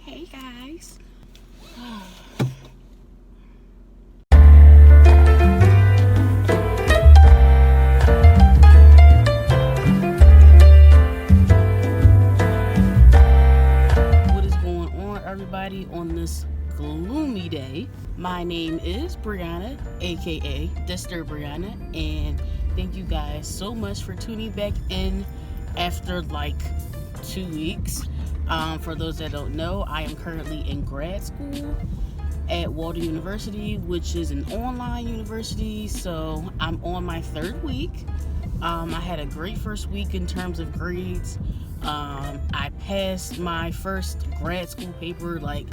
Hey guys. What is going on, everybody, on this gloomy day? My name is Brianna, aka Disturbriana, and thank you guys so much for tuning back in after like 2 weeks. For those that don't know, I am currently in grad school at Walden University, which is an online university, so I'm on my 3rd week. I had a great first week in terms of grades. I passed my first grad school paper. Like,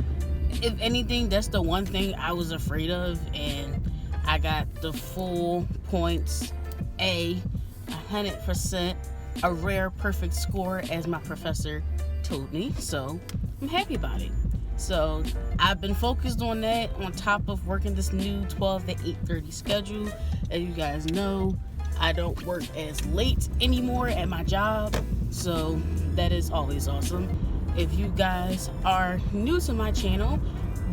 if anything, that's the one thing I was afraid of, and I got the full points, 100%, a rare perfect score, as my professor told me, so I'm happy about it. So I've been focused on that on top of working this new 12 to 8:30 schedule. As you guys know, I don't work as late anymore at my job, so that is always awesome. If you guys are new to my channel,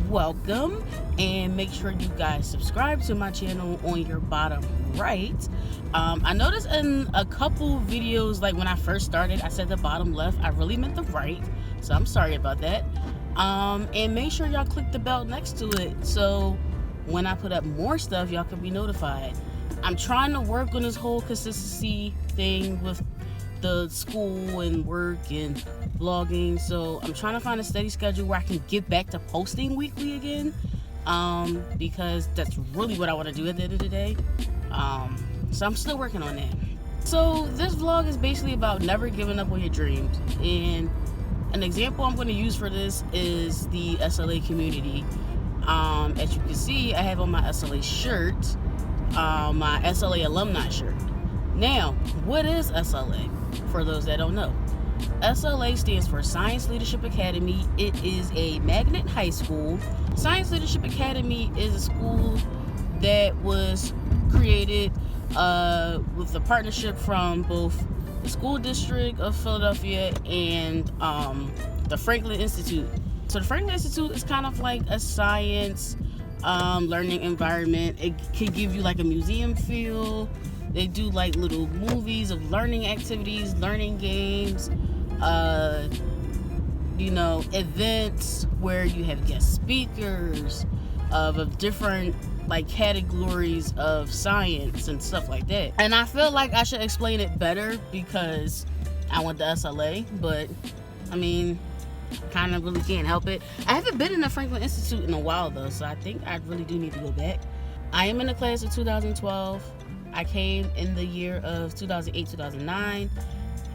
welcome, and make sure you guys subscribe to my channel on your bottom right. I noticed in a couple videos, like when I first started, I said the bottom left. I really meant the right, so I'm sorry about that. And make sure y'all click the bell next to it, so when I put up more stuff, y'all can be notified. I'm trying to work on this whole consistency thing with the school and work and vlogging, so I'm trying to find a steady schedule where I can get back to posting weekly again, because that's really what I want to do at the end of the day. So I'm still working on that. So this vlog is basically about never giving up on your dreams, and an example I'm going to use for this is the SLA community. As you can see, I have on my SLA shirt, my SLA alumni shirt. Now, what is SLA? For those that don't know, SLA stands for Science Leadership Academy. It is a magnet high school. Science Leadership Academy is a school that was created with a partnership from both the school district of Philadelphia and the Franklin Institute. So the Franklin Institute is kind of like a science learning environment. It can give you like a museum feel. They do like little movies of learning activities, learning games, events where you have guest speakers of different like categories of science and stuff like that. And I feel like I should explain it better because I went to SLA, but I mean, kind of really can't help it. I haven't been in the Franklin Institute in a while though, so I think I really do need to go back. I am in the class of 2012. I came in the year of 2008-2009,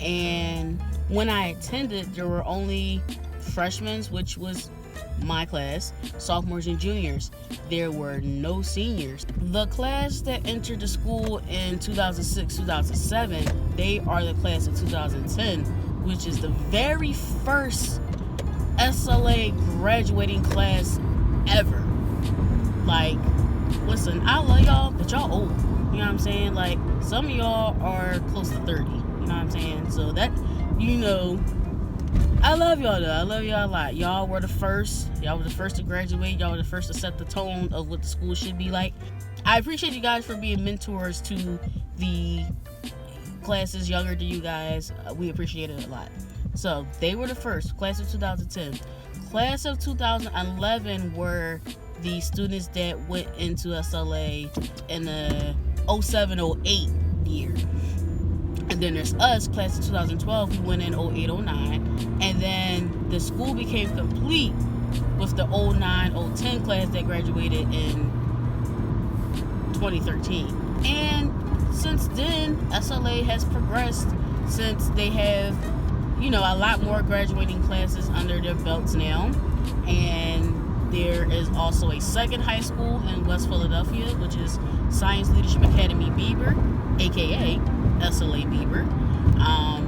and when I attended, there were only freshmen, which was my class, sophomores and juniors. There were no seniors. The class that entered the school in 2006-2007, they are the class of 2010, which is the very first SLA graduating class ever. Like, listen, I love y'all, but y'all old. You know what I'm saying? Like, some of y'all are close to 30. You know what I'm saying? So that, I love y'all though. I love y'all a lot. Y'all were the first. Y'all were the first to graduate. Y'all were the first to set the tone of what the school should be like. I appreciate you guys for being mentors to the classes younger than you guys. We appreciate it a lot. So they were the first, class of 2010. Class of 2011 were the students that went into SLA in the 07-08 year. And then there's us, class of 2012, we went in 08-09. And then the school became complete with the 09-10 class that graduated in 2013. And since then, SLA has progressed since they have, a lot more graduating classes under their belts now. And there is also a second high school in West Philadelphia, which is Science Leadership Academy Beaver, aka SLA Beaver.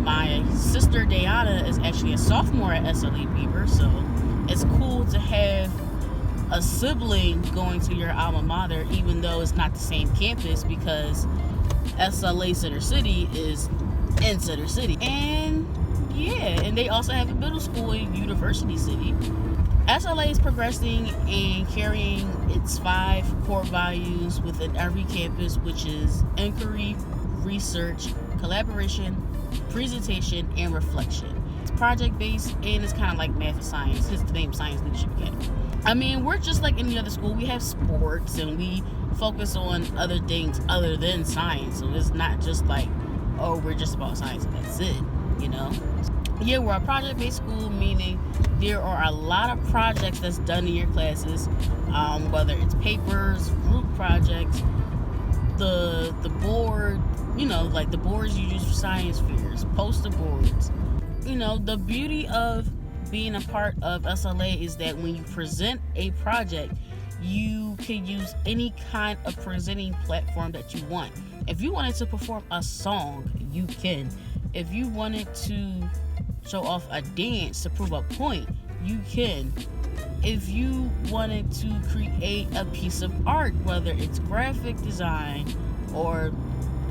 My sister Diana is actually a sophomore at SLA Beaver, so it's cool to have a sibling going to your alma mater, even though it's not the same campus, because SLA Center City is in Center City. And yeah, and they also have a middle school in University City. SLA is progressing and carrying its 5 core values within every campus, which is inquiry, research, collaboration, presentation, and reflection. It's project-based, and it's kind of like math and science. Hence the name Science Leadership Academy. I mean, we're just like any other school. We have sports, and we focus on other things other than science. So it's not just like, oh, we're just about science and that's it, you know? Yeah, we're a project-based school, meaning there are a lot of projects that's done in your classes, whether it's papers, group projects, the board, you know, like the boards you use for science fairs, poster boards. You know, the beauty of being a part of SLA is that when you present a project, you can use any kind of presenting platform that you want. If you wanted to perform a song, you can. If you wanted to show off a dance to prove a point, you can. If you wanted to create a piece of art, whether it's graphic design or,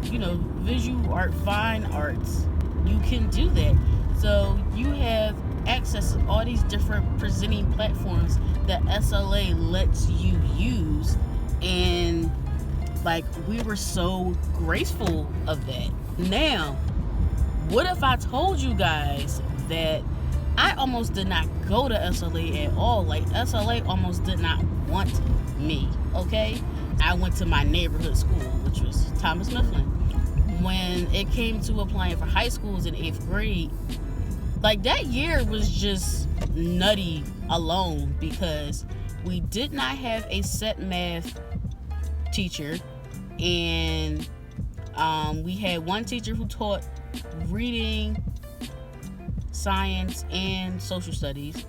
you know, visual art, fine arts, you can do that. So you have access to all these different presenting platforms that SLA lets you use, and like, we were so grateful of that. Now, what if I told you guys that I almost did not go to SLA at all? Like, SLA almost did not want me, okay? I went to my neighborhood school, which was Thomas Mifflin. When it came to applying for high schools in 8th grade, like, that year was just nutty alone because we did not have a set math teacher, and we had one teacher who taught reading, science, and social studies.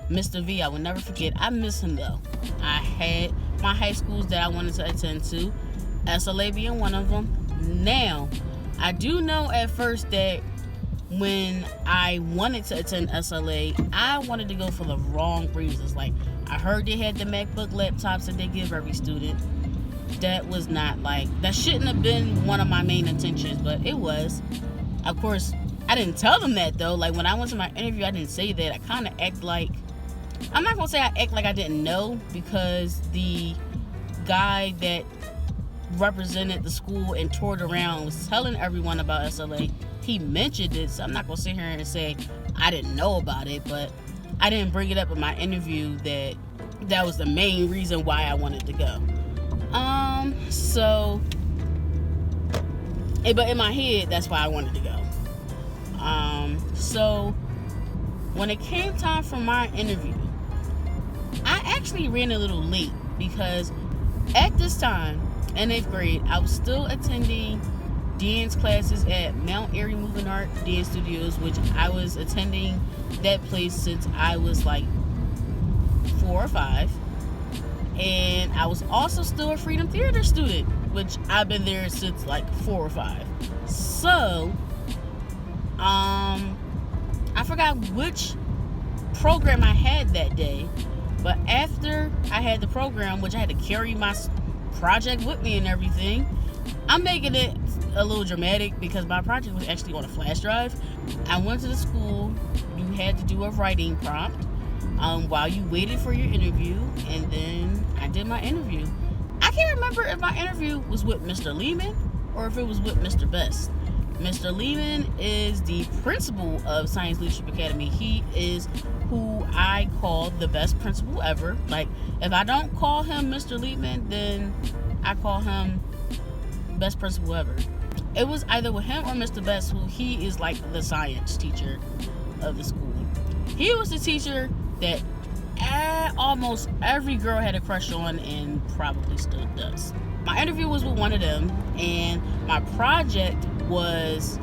Mr. V, I will never forget. I miss him though. I had my high schools that I wanted to attend to, SLA being one of them. Now, I do know at first that when I wanted to attend SLA, I wanted to go for the wrong reasons. Like, I heard they had the MacBook laptops that they give every student. That was not like, that shouldn't have been one of my main intentions, but it was. Of course, I didn't tell them that though. Like, when I went to my interview, I didn't say that. I kind of act like, I'm not gonna say I act like I didn't know, because the guy that represented the school and toured around was telling everyone about SLA. He mentioned it, so I'm not gonna sit here and say I didn't know about it, but I didn't bring it up in my interview that was the main reason why I wanted to go. But in my head, that's why I wanted to go. So when it came time for my interview, I actually ran a little late because at this time in 8th grade, I was still attending dance classes at Mount Airy Moving Art Dance Studios, which I was attending that place since I was like 4 or 5. And I was also still a Freedom Theater student, which I've been there since like 4 or 5. So, I forgot which program I had that day, but after I had the program, which I had to carry my project with me and everything, I'm making it a little dramatic because my project was actually on a flash drive. I went to the school. You had to do a writing prompt while you waited for your interview, and then I did my interview. I can't remember if my interview was with Mr. Lehman or if it was with Mr. Best. Mr. Lehman is the principal of Science Leadership Academy. He is who I call the best principal ever. Like, if I don't call him Mr. Lehman, then I call him best principal ever. It was either with him or Mr. Best, who he is like the science teacher of the school. He was the teacher that almost every girl had a crush on and probably still does. My interview was with one of them, and my project was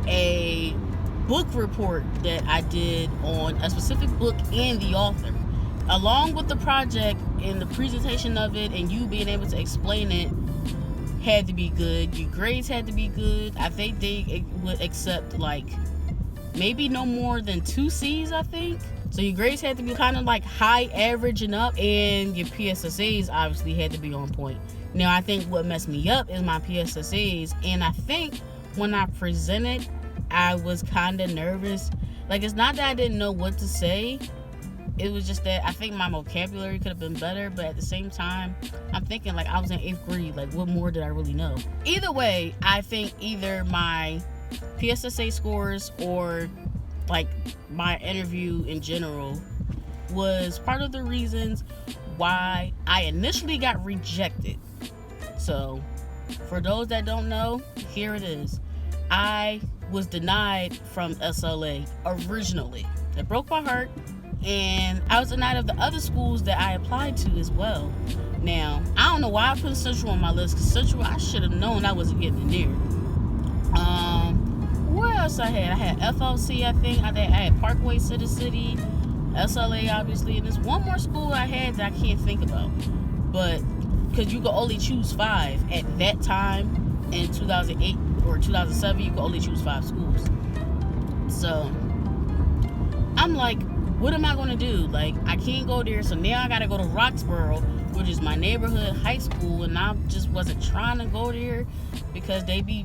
a book report that I did on a specific book and the author. Along with the project and the presentation of it and you being able to explain it had to be good. Your grades had to be good. I think they would accept like maybe no more than 2 C's, I think. So your grades had to be kind of like high, average, and up, and your PSSAs obviously had to be on point. Now, I think what messed me up is my PSSAs, and I think when I presented, I was kind of nervous. Like, it's not that I didn't know what to say, It was just that I think my vocabulary could have been better, but at the same time, I'm thinking like I was in 8th grade, like what more did I really know? Either way, I think either my PSSA scores or like my interview in general was part of the reasons why I initially got rejected. So for those that don't know, here it is. I was denied from SLA originally. It broke my heart. And I was denied of the other schools that I applied to as well. Now, I don't know why I put Central on my list, because Central, I should have known I wasn't getting in there. What else I had? I had FLC, I think. I had Parkway City, SLA, obviously. And there's one more school I had that I can't think about. But, because you could only choose 5. At that time, in 2008 or 2007, you could only choose 5 schools. So, I'm like, what am I going to do? Like, I can't go there, so now I got to go to Roxborough, which is my neighborhood high school, and I just wasn't trying to go there because they be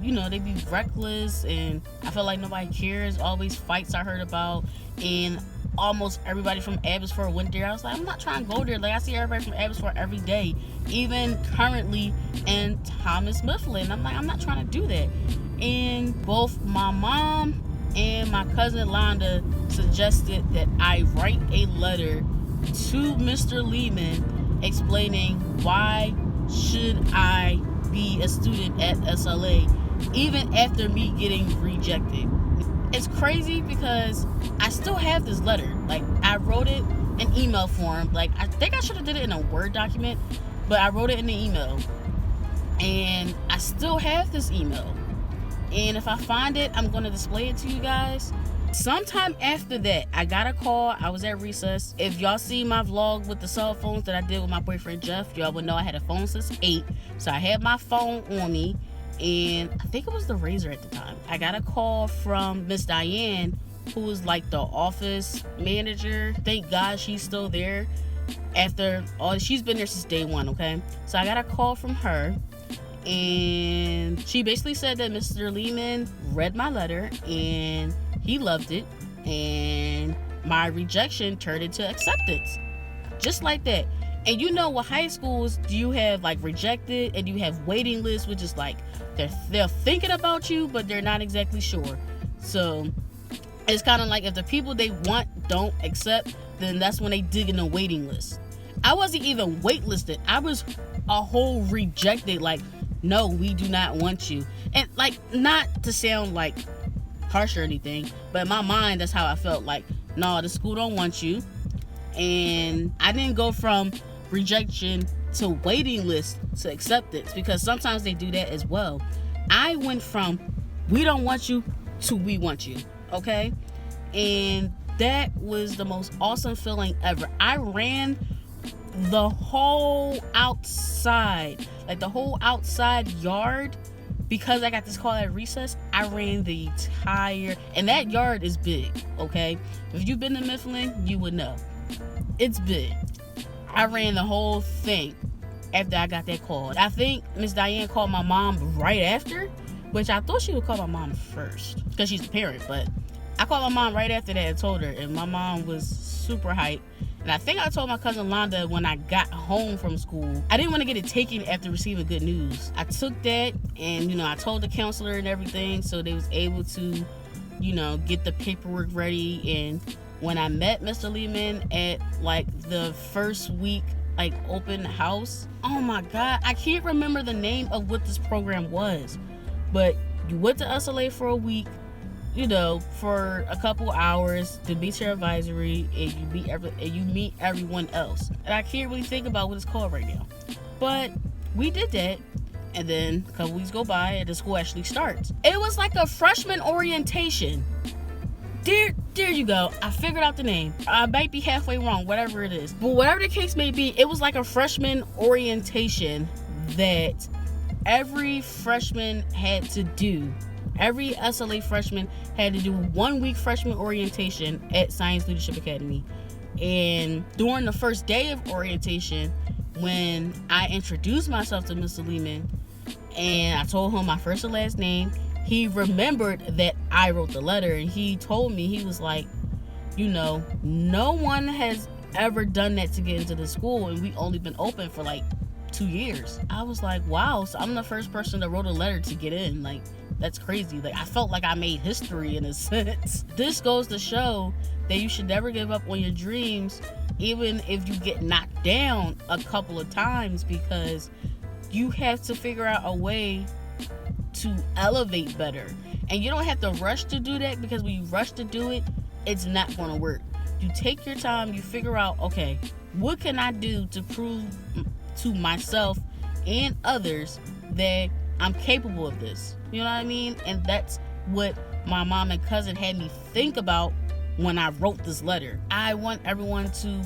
reckless, and I feel like nobody cares. Always fights I heard about, and almost everybody from Abbotsford went there. I was like, I'm not trying to go there. Like, I see everybody from Abbotsford every day, even currently in Thomas Mifflin. I'm like, I'm not trying to do that. And both my mom and my cousin Londa suggested that I write a letter to Mr. Lehman explaining why should I be a student at SLA even after me getting rejected. It's crazy because I still have this letter. Like, I wrote it in email form. Like, I think I should have did it in a Word document, but I wrote it in the email. And I still have this email. And if I find it, I'm going to display it to you guys. Sometime after that, I got a call. I was at recess. If y'all see my vlog with the cell phones that I did with my boyfriend Jeff, y'all would know I had a phone since 8. So I had my phone on me, and I think it was the Razor at the time. I got a call from Miss Diane, who was like the office manager. Thank God she's still there. After all, she's been there since day 1, okay? So I got a call from her. And she basically said that Mr. Lehman read my letter and he loved it, and my rejection turned into acceptance, just like that. And you know, with high schools, you have like rejected and you have waiting lists, which is like they're thinking about you, but they're not exactly sure. So it's kind of like if the people they want don't accept, then that's when they dig in the waiting list. I wasn't even waitlisted. I was a whole rejected, like, no, we do not want you. And like, not to sound like harsh or anything, but in my mind, that's how I felt. Like, no, the school don't want you. And I didn't go from rejection to waiting list to acceptance, because sometimes they do that as well. I went from we don't want you to we want you, okay? And that was the most awesome feeling ever. I ran the whole outside, like the whole outside yard, because I got this call at recess. I ran the entire, and that yard is big, okay? If you've been to Mifflin, you would know. It's big. I ran the whole thing after I got that call. I think Miss Diane called my mom right after, which I thought she would call my mom first because she's the parent, but I called my mom right after that and told her, and my mom was super hyped. And I think I told my cousin Londa when I got home from school, I didn't want to get it taken after receiving good news. I took that and, you know, I told the counselor and everything, so they was able to, you know, get the paperwork ready. And when I met Mr. Lehman at like the first week, like open house, oh my God, I can't remember the name of what this program was, but you went to SLA for a week, you know, for a couple hours to be to your advisory, and you meet everyone else. And I can't really think about what it's called right now, but we did that. And then a couple weeks go by and the school actually starts. It was like a freshman orientation. There you go. I figured out the name. I might be halfway wrong, whatever it is. But whatever the case may be, it was like a freshman orientation that every freshman had to do. Every SLA freshman had to do 1 week freshman orientation at Science Leadership Academy. And during the first day of orientation, when I introduced myself to Mr. Lehman and I told him my first and last name, he remembered that I wrote the letter, and he told me, he was like, you know, no one has ever done that to get into the school, and we only been open for like 2 years. I was like, wow, so I'm the first person that wrote a letter to get in. Like, that's crazy. Like, I felt like I made history in a sense. This goes to show that you should never give up on your dreams, even if you get knocked down a couple of times, because you have to figure out a way to elevate better. And you don't have to rush to do that, because when you rush to do it, it's not going to work. You take your time, you figure out, okay, what can I do to prove to myself and others that I'm capable of this? You know what I mean? And that's what my mom and cousin had me think about when I wrote this letter. I want everyone to,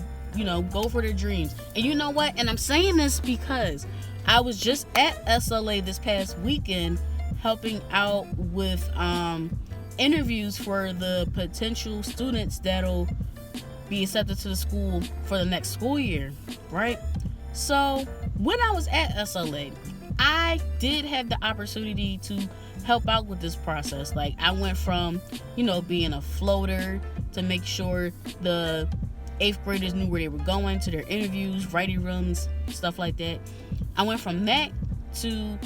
go for their dreams. And you know what? And I'm saying this because I was just at SLA this past weekend helping out with interviews for the potential students that'll be accepted to the school for the next school year, right? So when I was at SLA, I did have the opportunity to help out with this process. Like, I went from, being a floater to make sure the 8th graders knew where they were going to their interviews, writing rooms, stuff like that. I went from that to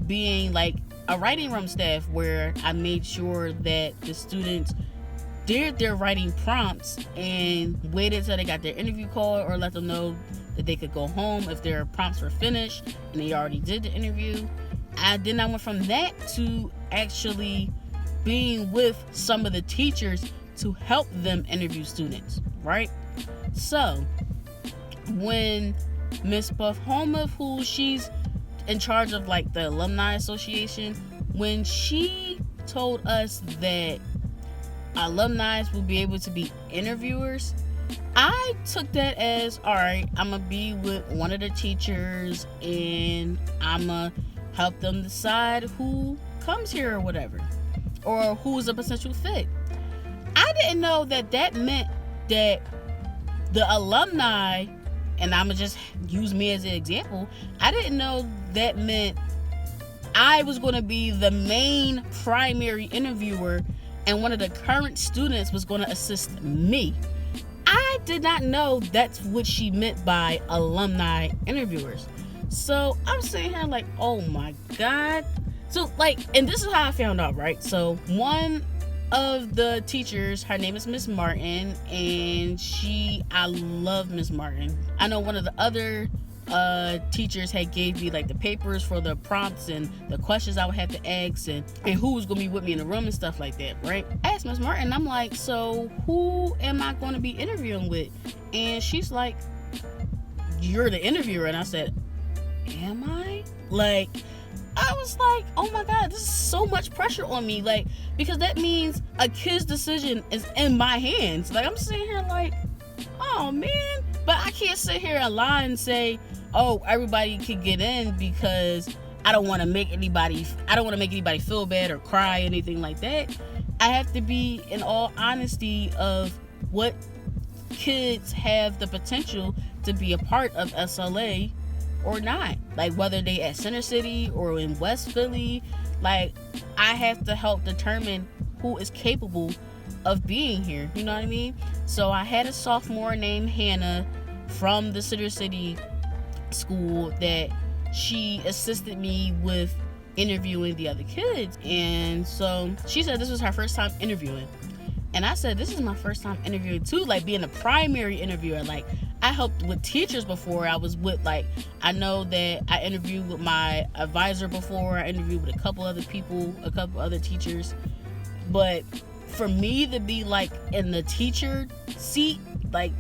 being like a writing room staff, where I made sure that the students did their writing prompts and waited till they got their interview call, or let them know that they could go home if their prompts were finished and they already did the interview. Then I went from that to actually being with some of the teachers to help them interview students, right? So when Miss Buffhoma, who she's in charge of like the alumni association, when she told us that alumni will be able to be interviewers, I took that as, all right, I'm gonna be with one of the teachers and I'm gonna help them decide who comes here or whatever, or who's a potential fit. I didn't know that meant that the alumni, and I'm gonna just use me as an example, I didn't know that meant I was gonna be the main primary interviewer and one of the current students was gonna assist me. I did not know that's what she meant by alumni interviewers. So I'm sitting here like, oh my God. So like, and this is how I found out, right? So one of the teachers, her name is Miss Martin, and I love Miss Martin. I know one of the other teachers had gave me like the papers for the prompts and the questions I would have to ask and who was gonna be with me in the room and stuff like that, right? I asked Miss Martin, I'm like, so who am I gonna be interviewing with? And she's like, you're the interviewer. And I said, am I? Like, I was like, oh my God, this is so much pressure on me. Like, because that means a kid's decision is in my hands. Like, I'm sitting here like, oh man. But I can't sit here and lie and say, oh, everybody can get in, because I don't want to make anybody feel bad or cry, anything like that. I have to be in all honesty of what kids have the potential to be a part of SLA or not. Like, whether they at Center City or in West Philly, like, I have to help determine who is capable of being here. You know what I mean? So I had a sophomore named Hannah from the Center City school that she assisted me with interviewing the other kids. And so she said this was her first time interviewing. And I said, this is my first time interviewing too, like being a primary interviewer. Like, I helped with teachers before. I was with, like, I know that I interviewed with my advisor before. I interviewed with a couple other people, a couple other teachers. But for me to be like in the teacher seat, like,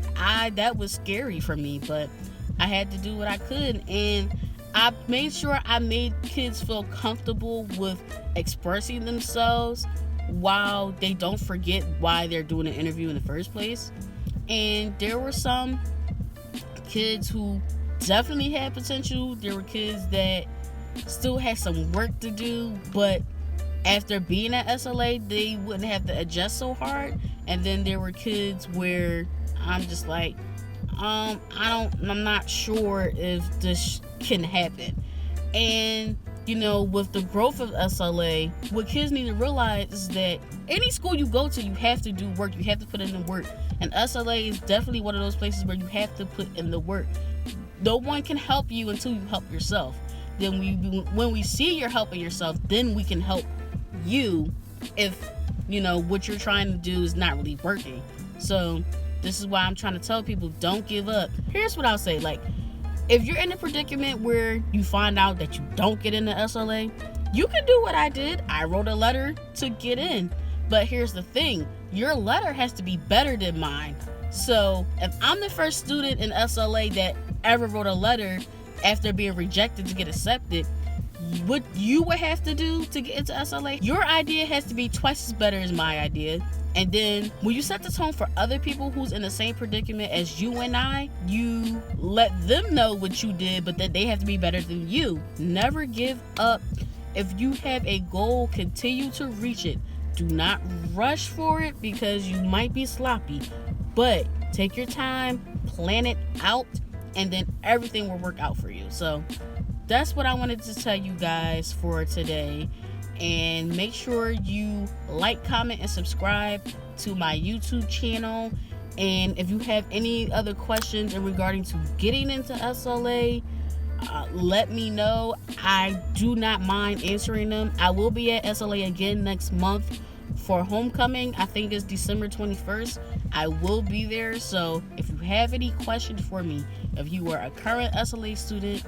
that was scary for me. But I had to do what I could. And I made sure I made kids feel comfortable with expressing themselves while they don't forget why they're doing an interview in the first place. And there were some kids who definitely had potential. There were kids that still had some work to do, but after being at SLA, they wouldn't have to adjust so hard. And then there were kids where I'm just like, I'm not sure if this can happen. And with the growth of SLA, what kids need to realize is that any school you go to, you have to do work. You have to put in the work. And SLA is definitely one of those places where you have to put in the work. No one can help you until you help yourself. Then when we see you're helping yourself, then we can help you if, what you're trying to do is not really working. So this is why I'm trying to tell people, don't give up. Here's what I'll say. Like, if you're in a predicament where you find out that you don't get into SLA, you can do what I did. I wrote a letter to get in. But here's the thing. Your letter has to be better than mine. So if I'm the first student in SLA that ever wrote a letter after being rejected to get accepted, what you would have to do to get into SLA, your idea has to be twice as better as my idea. And then when you set the tone for other people who's in the same predicament as you and I, you let them know what you did, but then they have to be better than you. Never give up. If you have a goal, continue to reach it. Do not rush for it because you might be sloppy, but take your time, plan it out, and then everything will work out for you. So that's what I wanted to tell you guys for today. And make sure you like, comment, and subscribe to my YouTube channel. And if you have any other questions in regarding to getting into SLA, let me know. I do not mind answering them. I will be at SLA again next month for homecoming. I think it's December 21st. I will be there. So if you have any questions for me, if you are a current SLA student,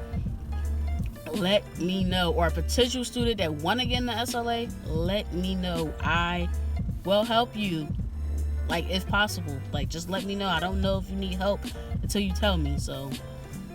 let me know, or a potential student that want to get into SLA, let me know. I will help you, like, if possible. Like, just let me know. I don't know if you need help until you tell me, so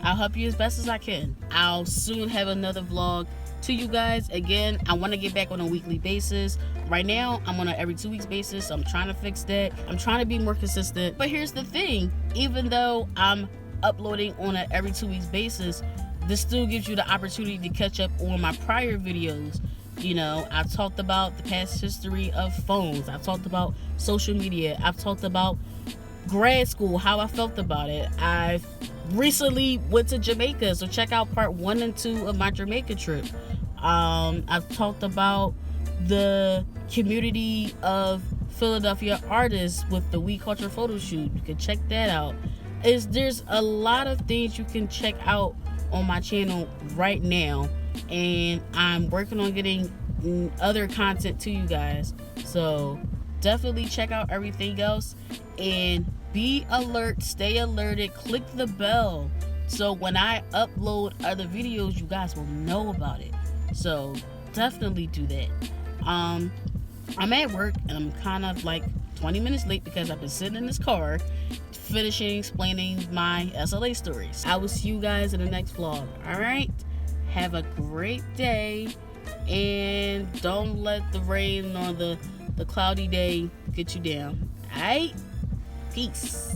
I'll help you as best as I can. I'll soon have another vlog to you guys. Again, I want to get back on a weekly basis. Right now I'm on an every 2 weeks basis, so I'm trying to fix that. I'm trying to be more consistent. But here's the thing, even though I'm uploading on an every 2 weeks basis, this still gives you the opportunity to catch up on my prior videos. I talked about the past history of phones. I've talked about social media. I've talked about grad school, how I felt about it. I've recently went to Jamaica, so check out part 1 and 2 of my Jamaica trip. I've talked about the community of Philadelphia artists with the We Culture photo shoot. You can check that out. There's a lot of things you can check out on my channel right now, and I'm working on getting other content to you guys, so definitely check out everything else and be alert, stay alerted, click the bell so when I upload other videos you guys will know about it. So definitely do that. I'm at work and I'm kind of like 20 minutes late because I've been sitting in this car finishing explaining my SLA stories. I will see you guys in the next vlog. Alright, have a great day, and don't let the rain or the cloudy day get you down. Alright, peace.